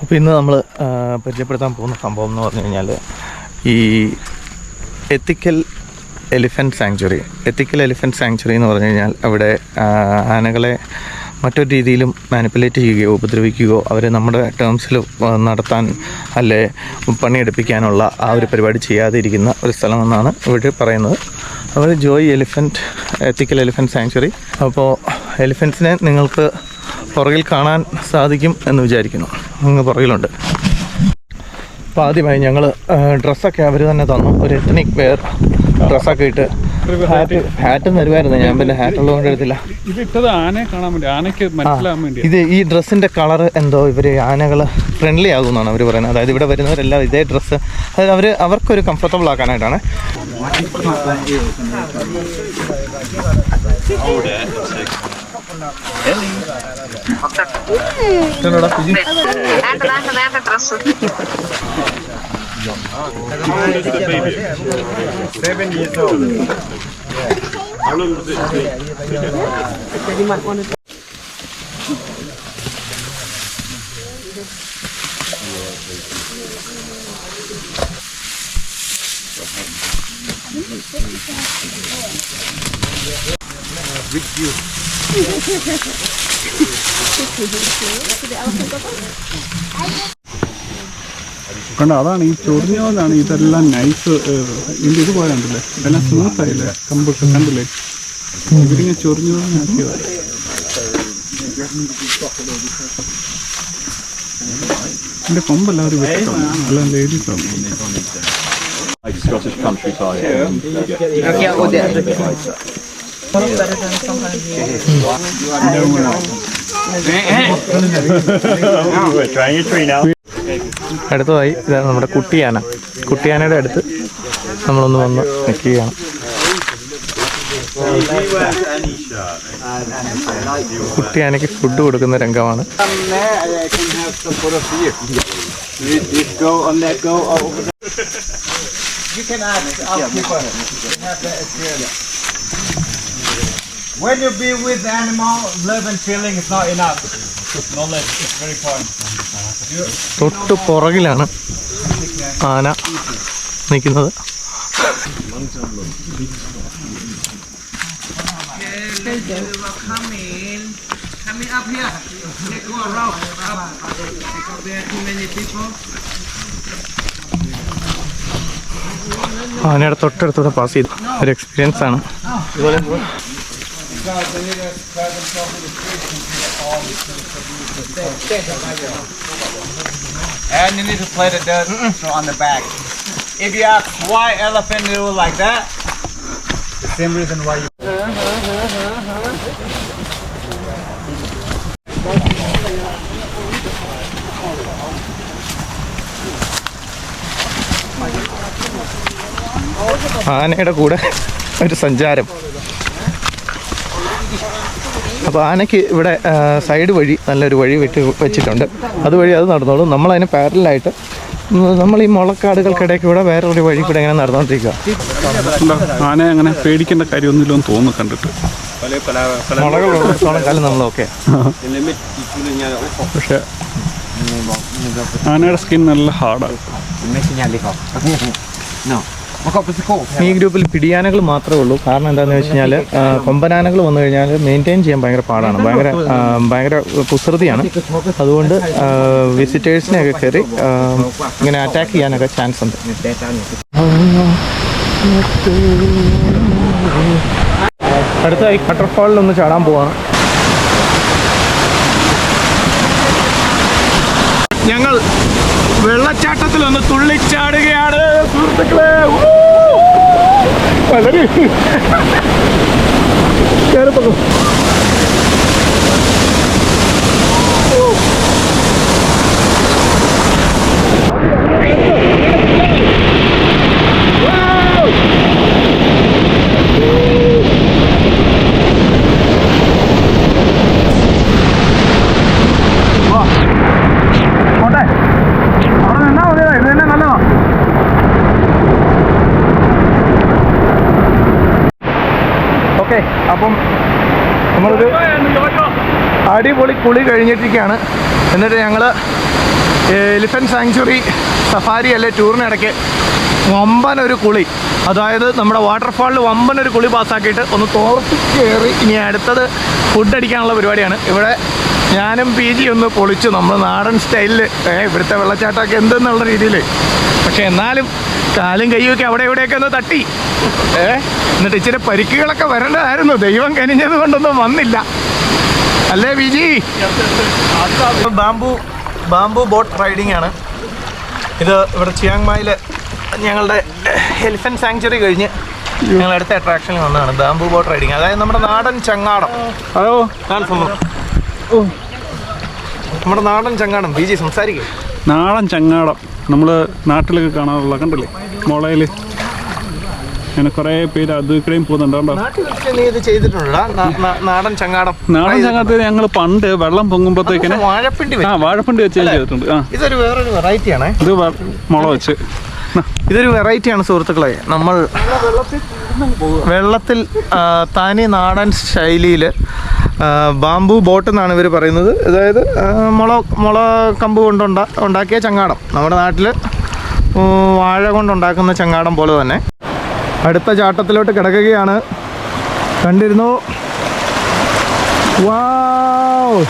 അപ്പോൾ ഇന്ന് നമ്മൾ പരിചയപ്പെടുത്താൻ പോകുന്ന സംഭവം എന്ന് പറഞ്ഞു കഴിഞ്ഞാൽ ഈ എത്തിക്കൽ എലിഫൻറ്റ് സാങ്ച്വറി എന്ന് പറഞ്ഞു കഴിഞ്ഞാൽ അവിടെ ആനകളെ മറ്റൊരു രീതിയിലും മാനിപ്പുലേറ്റ് ചെയ്യുകയോ ഉപദ്രവിക്കുകയോ അവരെ നമ്മുടെ ടേംസിൽ നടത്താൻ അല്ലെ പണിയെടുപ്പിക്കാനുള്ള ആ ഒരു പരിപാടി ചെയ്യാതെ ഇരിക്കുന്ന ഒരു സ്ഥലമെന്നാണ് ഇവിടെ പറയുന്നത്. അവർ ജോയ് എത്തിക്കൽ എലിഫൻറ്റ് സാങ്ച്വറി. അപ്പോൾ എലിഫൻസിനെ നിങ്ങൾക്ക് പുറകിൽ കാണാൻ സാധിക്കും എന്ന് വിചാരിക്കുന്നു. അങ്ങ് പുറകിലുണ്ട്. അപ്പോൾ ആദ്യമായി ഞങ്ങൾ ഡ്രസ്സൊക്കെ അവർ തന്നെ തന്നു. ഒരു എത്നിക് വെയർ ഡ്രസ്സൊക്കെ ഇട്ട് ഹാറ്റും തരുമായിരുന്നു. ഞാൻ പിന്നെ ഹാറ്റ് ഉള്ളതുകൊണ്ട് എടുത്തില്ല. ഇത് ഈ ഡ്രസ്സിൻ്റെ കളർ എന്തോ ഇവർ ആനകൾ ഫ്രണ്ട്ലി ആകുമെന്നാണ് അവർ പറയുന്നത്. അതായത് ഇവിടെ വരുന്നവരെല്ലാം ഇതേ ഡ്രസ്സ്, അതായത് അവർക്കൊരു കംഫർട്ടബിൾ ആക്കാനായിട്ടാണ്. കണ്ട അതാണ് ഈ ചൊറിഞ്ഞോലാണ് ഇതെല്ലാം നൈസ്. ഇതിൻ്റെ ഇത് പോയാണ്ടല്ലേ ഇതെല്ലാം സ്മൂത്ത് ആയില്ലേ കമ്പൊക്കെ കണ്ടില്ലേ? ഇവരിങ്ങനെ ചൊറിഞ്ഞോന്നാക്കിയതാണ്. എൻ്റെ കൊമ്പെല്ലാവരും വെക്കണം, എല്ലാം ലേഡീസാണ്. അടുത്തതായി ഇതാണ് നമ്മുടെ കുട്ടിയാനയുടെ അടുത്ത് നമ്മളൊന്ന് വന്ന് നിൽക്കുകയാണ്. കുട്ടിയാനയ്ക്ക് ഫുഡ് കൊടുക്കുന്ന രംഗമാണ്. When you be with the animal, love and feeling is not enough. Knowledge is very important. തൊട്ട് പുറകിലാണ് ആന നിൽക്കുന്നത്. ആനയുടെ തൊട്ടടുത്തൂടെ പാസ് ചെയ്തു ഒരു എക്സ്പീരിയൻസ് ആണ്. And you need to play the dirt on the back. If you ask why elephant do like that, the same reason why you. ആനയുടെ കൂടെ ഒരു സഞ്ചാരം. അപ്പോൾ ആനയ്ക്ക് ഇവിടെ സൈഡ് വഴി നല്ലൊരു വഴി വെച്ചിട്ടുണ്ട്. അതുവഴി അത് നടന്നോളും. നമ്മളതിന് പാരലായിട്ട് നമ്മൾ ഈ മുളക്കാടുകൾക്കിടയ്ക്ക് കൂടെ വേറൊരു വഴി കൂടെ ഇങ്ങനെ നടന്നുകൊണ്ടിരിക്കുക. ആന അങ്ങനെ പേടിക്കേണ്ട കാര്യമൊന്നുമില്ലെന്ന് തോന്നുന്നു കണ്ടിട്ട്. മുളകളുള്ളിടത്തോളം കാലം നമ്മളൊക്കെ. പക്ഷെ ആനയുടെ സ്കിൻ നല്ല ഹാർഡാണ്. ഈ ഗ്രൂപ്പിൽ പിടിയാനകൾ മാത്രമേ ഉള്ളൂ. കാരണം എന്താണെന്ന് വെച്ച് കഴിഞ്ഞാൽ കൊമ്പനാനകൾ വന്നു കഴിഞ്ഞാൽ മെയിൻറ്റെയിൻ ചെയ്യാൻ ഭയങ്കര പാടാണ്. ഭയങ്കര കുസൃതിയാണ്. അതുകൊണ്ട് വിസിറ്റേഴ്സിനെയൊക്കെ കയറി ഇങ്ങനെ അറ്റാക്ക് ചെയ്യാനൊക്കെ ചാൻസ് ഉണ്ട്. അടുത്തായി വാട്ടർഫാളിലൊന്ന് ചാടാൻ പോവാണ് ഞങ്ങൾ. വെള്ളച്ചാട്ടത്തിലൊന്ന് തുള്ളിച്ചാടുകയാണ് സുഹൃത്തുക്കളെ. വളരെ കയറിപ്പോകും. അപ്പം നമ്മളൊരു അടിപൊളി കുളി കഴിഞ്ഞിട്ടിരിക്കുകയാണ്. എന്നിട്ട് ഞങ്ങൾ എലിഫൻറ്റ് സാങ്ച്വറി സഫാരി അല്ലെ ടൂറിനിടയ്ക്ക് വമ്പനൊരു കുളി, അതായത് നമ്മുടെ വാട്ടർഫാളിൽ വമ്പനൊരു കുളി പാസ്സാക്കിയിട്ട് ഒന്ന് തോർത്തി കയറി ഇനി അടുത്തത് ഫുഡ് അടിക്കാനുള്ള പരിപാടിയാണ്. ഇവിടെ ഞാനും പി ജി ഒന്ന് പൊളിച്ചു നമ്മൾ നാടൻ സ്റ്റൈലിൽ, ഇവിടുത്തെ വെള്ളച്ചാട്ടമൊക്കെ എന്തെന്നുള്ള രീതിയിൽ. പക്ഷെ എന്നാലും കാലും കയ്യുമൊക്കെ അവിടെ ഇവിടെയൊക്കെ ഒന്ന് തട്ടി, എന്നിട്ട് ഇച്ചിരി പരിക്കുകളൊക്കെ വരേണ്ടതായിരുന്നു. ദൈവം കനിഞ്ഞത് കൊണ്ടൊന്നും വന്നില്ല, അല്ലേ P G? Bamboo boat riding ആണ് ഇത്. ഇവിടെ ചിയാങ് മായിൽ ഞങ്ങളുടെ എലിഫൻറ്റ് സാങ്ച്വറി കഴിഞ്ഞ് ഞങ്ങൾ അടുത്ത അട്രാക്ഷനിൽ വന്നതാണ് ബാംബു ബോട്ട് റൈഡിങ്. അതായത് നമ്മുടെ നാടൻ ചങ്ങാടം. ഹലോ, നമ്മുടെ നാടൻ ചങ്ങാടം. ബി ജി സംസാരിക്കും. നാടൻ ചങ്ങാടം നമ്മൾ നാട്ടിലൊക്കെ കാണാറുള്ള, കണ്ടില്ലേ മുളയിൽ അങ്ങനെ കുറേ പേര് അതുകൂടെയും പോകുന്നുണ്ടോ? നീ ഇത് ചെയ്തിട്ടുണ്ടോ നാടൻ ചങ്ങാടം? നാടൻ ചങ്ങാടത്തിൽ ഞങ്ങൾ പണ്ട് വെള്ളം പൊങ്ങുമ്പോഴത്തേക്കിന് വാഴപ്പിണ്ടി വെച്ച് ചെയ്തിട്ടുണ്ട്. ഇതൊരു വേറൊരു വെറൈറ്റിയാണ്. ഇത് മുള വെച്ച് ഇതൊരു വെറൈറ്റിയാണ് സുഹൃത്തുക്കളെ. നമ്മൾ വെള്ളത്തിൽ തനി നാടൻ ശൈലിയിൽ ബാംബു ബോട്ട് എന്നാണ് ഇവർ പറയുന്നത്. അതായത് മുള കമ്പ് കൊണ്ട് ഉണ്ടാക്കിയ ചങ്ങാടം, നമ്മുടെ നാട്ടിൽ വാഴ കൊണ്ടുണ്ടാക്കുന്ന ചങ്ങാടം പോലെ തന്നെ. അടുത്ത ചാട്ടത്തിലോട്ട് കിടക്കുകയാണ്, കണ്ടിരുന്നു. വാവ്,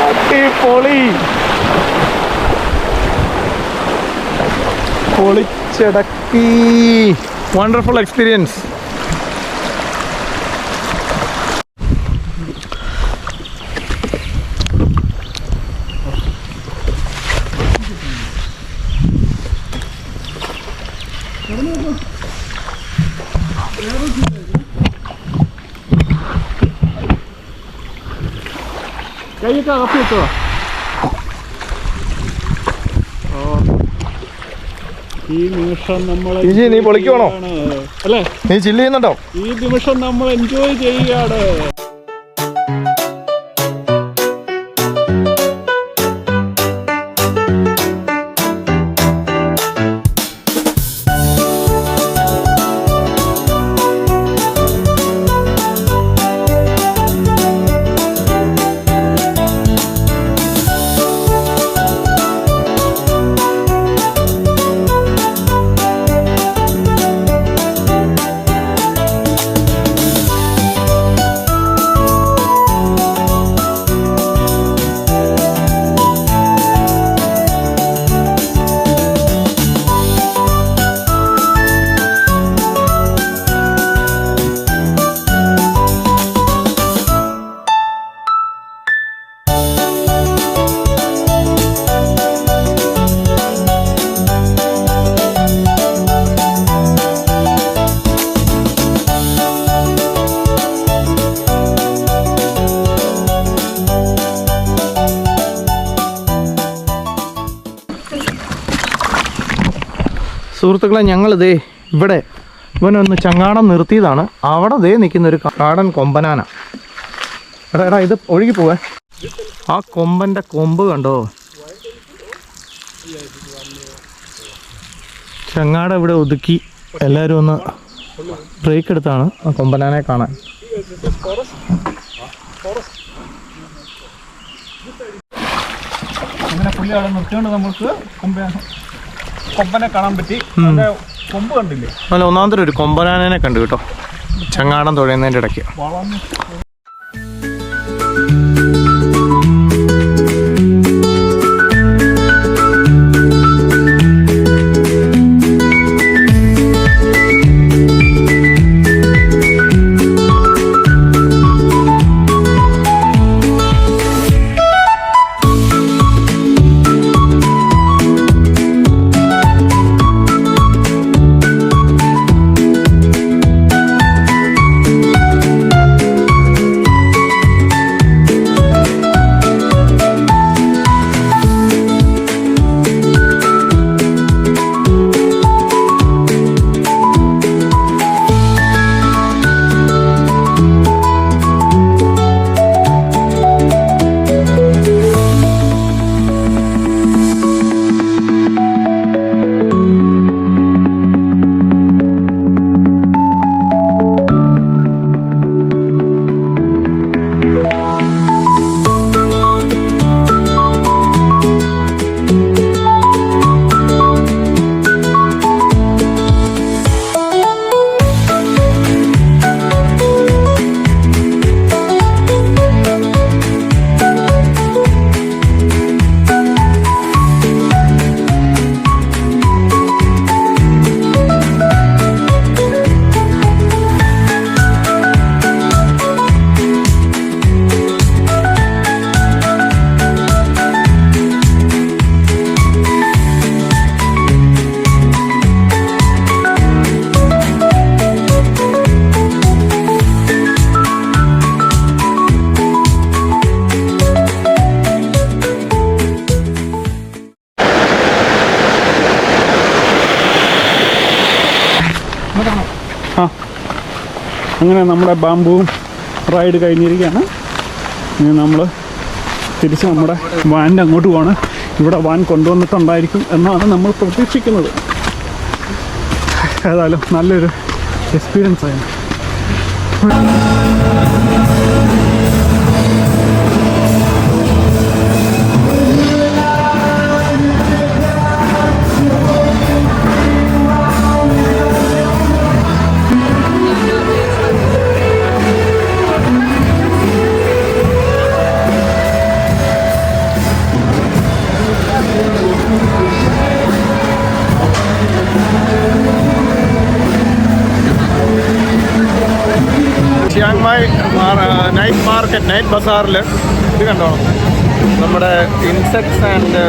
അടിപൊളി, പൊളിച്ചടക്കി. Wonderful experience. കൈയൊക്കെ അകത്ത് വെച്ചോ. ഈ നിമിഷം നമ്മൾ നീ പൊളിക്കുവാണോ അല്ലേ? നീ ചില്ല് ചെയ്യുന്നുണ്ടോ? ഈ നിമിഷം നമ്മൾ എൻജോയ് ചെയ്യുകയാണ്. സുഹൃത്തുക്കളെ, ഞങ്ങളിതേ ഇവിടെ ഇവനൊന്ന് ചങ്ങാടം നിർത്തിയതാണ്. അവിടെ ദേ നിൽക്കുന്നൊരു കാടൻ കൊമ്പനാന. എടാ ഇത് ഒഴുകി പോവേ. ആ കൊമ്പൻ്റെ കൊമ്പ് കണ്ടോ? ചങ്ങാടം ഇവിടെ ഒതുക്കി എല്ലാവരും ഒന്ന് ബ്രേക്ക് എടുത്താണ് ആ കൊമ്പനാനെ കാണാൻ. അങ്ങനെ പുള്ളി അവിടെ നിർത്തിയോണ്ട് നമുക്ക് കൊമ്പനെ കാണാൻ പറ്റി. കൊമ്പ് കണ്ടില്ലേ? അല്ല, ഒന്നാമത്തെ ഒരു കൊമ്പനാനെ കണ്ടു കേട്ടോ, ചങ്ങാടം തുഴയുന്നതിൻ്റെ ഇടയ്ക്ക്. അങ്ങനെ നമ്മുടെ ബാംബുവും റൈഡ് കഴിഞ്ഞിരിക്കുകയാണ്. ഇനി നമ്മൾ തിരിച്ച് നമ്മുടെ വാനിൻ്റെ അങ്ങോട്ട് പോവാണ്. ഇവിടെ വാൻ കൊണ്ടുവന്നിട്ടുണ്ടായിരിക്കും എന്നാണ് നമ്മൾ പ്രതീക്ഷിക്കുന്നത്. ഏതായാലും നല്ലൊരു എക്സ്പീരിയൻസ് ആയിരുന്നു. Chiang Mai night market, night ബസാറിൽ ഇത് കണ്ടോണം, നമ്മുടെ ഇൻസെക്ട്സ് ആൻഡ്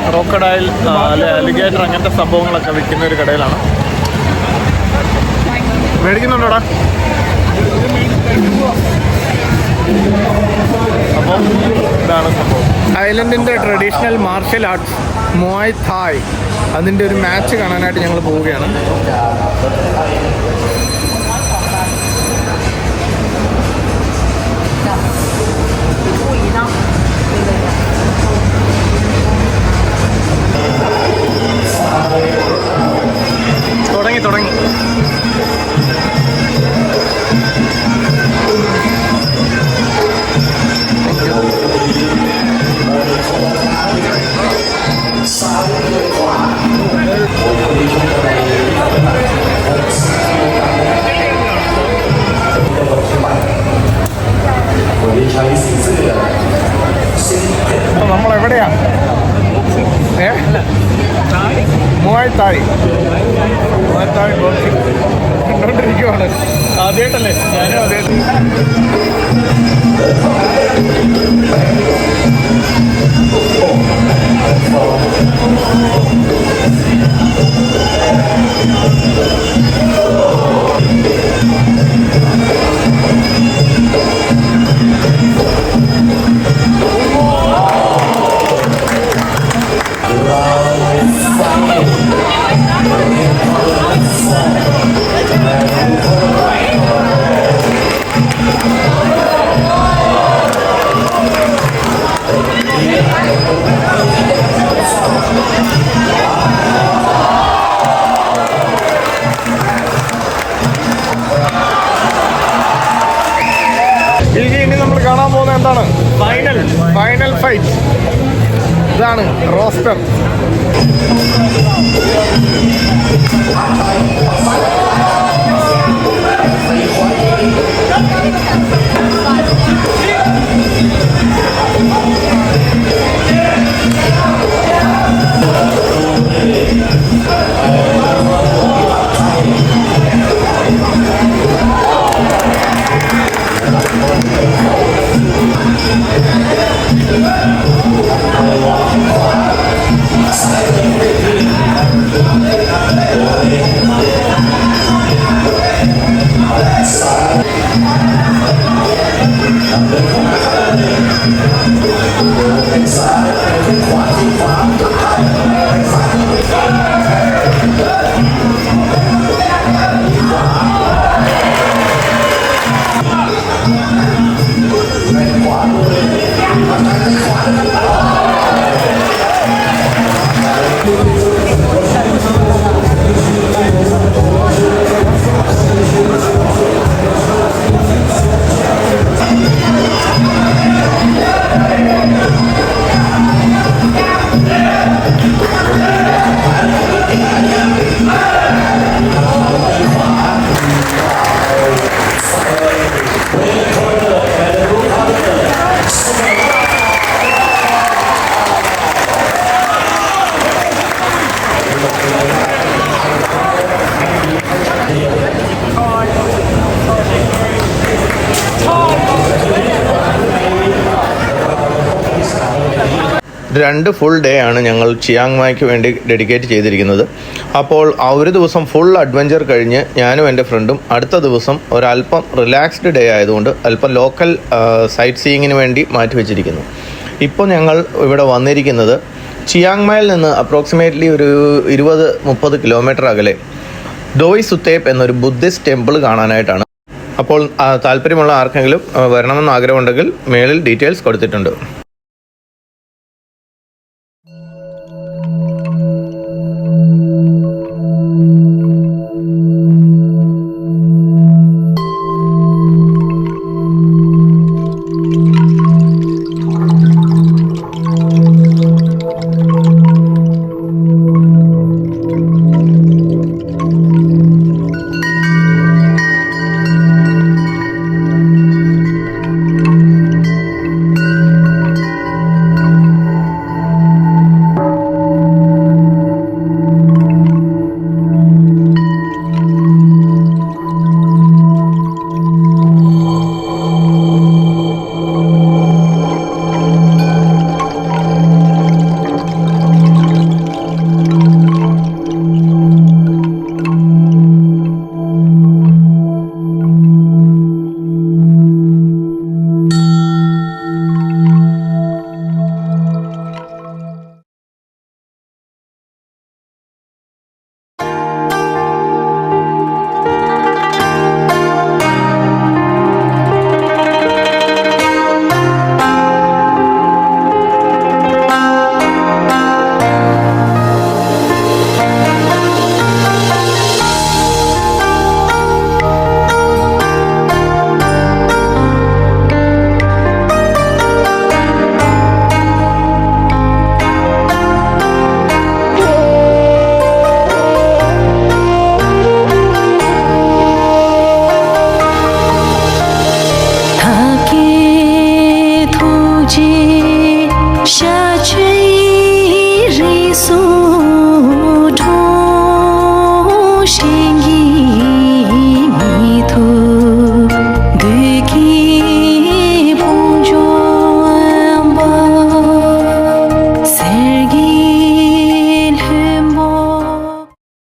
ക്രോക്കഡൈൽ അലിഗേറ്റർ അങ്ങനത്തെ സംഭവങ്ങളൊക്കെ വിൽക്കുന്ന ഒരു കടയിലാണ്. മേടിക്കുന്നുണ്ടോടാ? അപ്പോൾ ഇതാണ് സംഭവം. തായ്ലൻഡിൻ്റെ ട്രഡീഷണൽ മാർഷ്യൽ ആർട്സ് മുവായ് തായ്, അതിൻ്റെ ഒരു മാച്ച് കാണാനായിട്ട് ഞങ്ങൾ പോവുകയാണ്. തുടങ്ങി നമ്മളെവിടെയാ? മുവായ് തായ് കണ്ടോണ്ടിരിക്കുവാണ്. ആദ്യമായിട്ടല്ലേ? ഞാനും ആദ്യമായിട്ട്. ഇനി നമ്മൾ കാണാൻ പോകുന്നത് എന്താണ്? Final fight. ഇതാണ് റോസ്റ്റർ. രണ്ട് ഫുൾ ഡേ ആണ് ഞങ്ങൾ ചിയാങ് മായ്ക്ക് വേണ്ടി ഡെഡിക്കേറ്റ് ചെയ്തിരിക്കുന്നത്. അപ്പോൾ ആ ഒരു ദിവസം ഫുൾ അഡ്വഞ്ചർ കഴിഞ്ഞ് ഞാനും എൻ്റെ ഫ്രണ്ടും അടുത്ത ദിവസം ഒരല്പം റിലാക്സ്ഡ് ഡേ ആയതുകൊണ്ട് അല്പം ലോക്കൽ സൈറ്റ് സീയിങ്ങിന് വേണ്ടി മാറ്റിവെച്ചിരിക്കുന്നു. ഇപ്പോൾ ഞങ്ങൾ ഇവിടെ വന്നിരിക്കുന്നത് ചിയാങ് മായിൽ നിന്ന് അപ്രോക്സിമേറ്റ്ലി ഒരു 20-30 കിലോമീറ്റർ അകലെ ദോയ് സുത്തേപ്പ് എന്നൊരു ബുദ്ധിസ്റ്റ് ടെമ്പിൾ കാണാനായിട്ടാണ്. അപ്പോൾ താല്പര്യമുള്ള ആർക്കെങ്കിലും വരണമെന്ന് ആഗ്രഹമുണ്ടെങ്കിൽ മേളിൽ ഡീറ്റെയിൽസ് കൊടുത്തിട്ടുണ്ട്.